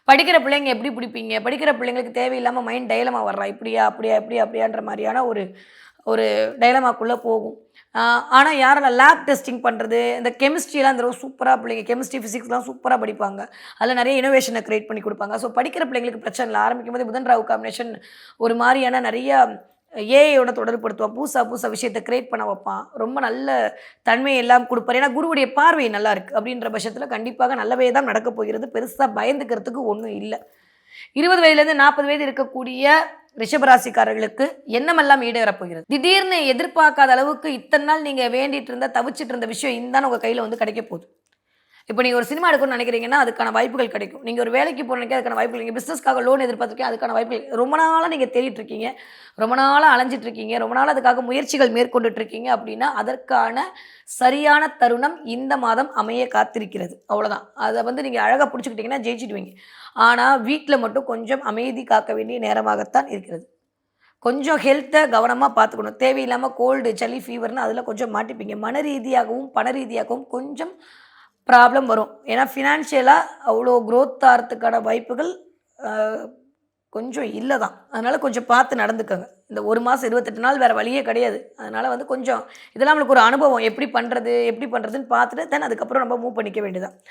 படிக்கிற பிள்ளைங்க எப்படி பிடிப்பீங்க? படிக்கிற பிள்ளைங்களுக்கு தேவையில்லாம மைண்ட் டயலமா வர்றா. இப்படியா? அப்படியா? இப்படியா? அப்படியான்ற மாரியான ஒரு ஒரு டயலமாக்குள்ள போகும். ஆ ஆனா யாரெல்லாம் லேப் டெஸ்டிங் பண்றது, இந்த கெமிஸ்ட்ரிலாம் இந்த தடவ சூப்பரா பிள்ளைங்க கெமிஸ்ட்ரி, பிசிக்ஸ்லாம் சூப்பரா படிப்பாங்க. அதில நெறைய இன்னோவேஷன கிரியேட் பண்ணி குடுப்பாங்க. ஸோ படிக்கிற பிள்ளைங்களுக்கு பிரச்சனை இல்ல. ஆரம்பிக்கும்போதே புதன், ராகு காம்பினேஷன் ஒரு மாரியான நெறைய ஏஐயோட தொடர்புபடுத்துவான். புதுசா புதுசா விஷயத்த கிரியேட் பண்ண வைப்பான். ரொம்ப நல்ல தன்மை எல்லாம் குடுப்பாரு. ஏன்னா குருவுடைய பார்வை நல்லா இருக்கு. அப்படின்ற பட்சத்தில கண்டிப்பாக நல்லவே தான் நடக்கப் போகிறது. பெருசா பயந்துக்கிறதுக்கு ஒண்ணும் இல்ல. 20 வயதிலிருந்து 40 வயது இருக்கக்கூடிய ரிஷபராசிக்காரர்களுக்கு எண்ணமெல்லாம் ஈடேறப் போகிறது. திடீர்னு எதிர்பார்க்காத அளவுக்கு இத்தன நாள் நீங்க வேண்டிட்டு இருந்த, தவிச்சிட்டு இருந்த விஷயம் இந்தான்னு உங்க கையில வந்து கிடைக்கப் போகுது. இப்ப நீங்க ஒரு சினிமா எடுக்கணும்னு நினைக்கிறீங்கன்னா, அதுக்கான வாய்ப்புகள் கிடைக்கும். நீங்க ஒரு வேலைக்கு போறீங்க அதுக்கான வாய்ப்புகள். நீங்க பிசினஸ்க்காக லோன் எதிர்பார்த்திருக்கீங்க, அதுக்கான வாய்ப்புகள். ரொம்ப நாளா நீங்க தேடிட்டு இருக்கீங்க. ரொம்ப நாளா அலைஞ்சிட்டு இருக்கீங்க. ரொம்ப நாளா அதுக்காக முயற்சிகள் மேற்கொண்டுட்டு இருக்கீங்க அப்படின்னா, அதற்கான சரியான தருணம் இந்த மாதம் அமைய காத்திருக்கிறது. அவ்வளோதான். அத வந்து நீங்க அழகா புடிச்சுக்கிட்டீங்கன்னா ஜெயிச்சுடுவீங்க. ஆனா, வீட்ல மட்டும் கொஞ்சம் அமைதி காக்க வேண்டிய நேரமாகத்தான் இருக்கிறது. கொஞ்சம் ஹெல்த்த கவனமா பார்த்துக்கணும். தேவையில்லாம கோல்டு, சளி, ஃபீவர்ன்னு அதில கொஞ்சம் மாட்டிப்பீங்க. மன ரீதியாகவும், பண ரீதியாகவும் கொஞ்சம் ப்ராப்ளம் வரும். ஏன்னா ஃபினான்ஷியலா அவ்ளோ குரோத் ஆறதுக்கான வாய்ப்புகள் அ கொஞ்சம் இல்ல தான். அதனால கொஞ்சம் பார்த்து நடந்துக்கங்க. இந்த 1 மாசம் 28 நாள் வேற வழியே கிடையாது. அதனால வந்து கொஞ்சம் இதெல்லாம் நம்மளுக்கு ஒரு அனுபவம். எப்படி பண்றது? எப்படி பண்றதுன்னு பார்த்துட்டு தென் அதுக்கப்புறம் நம்ம மூவ் பண்ணிக்க வேண்டியது தான்.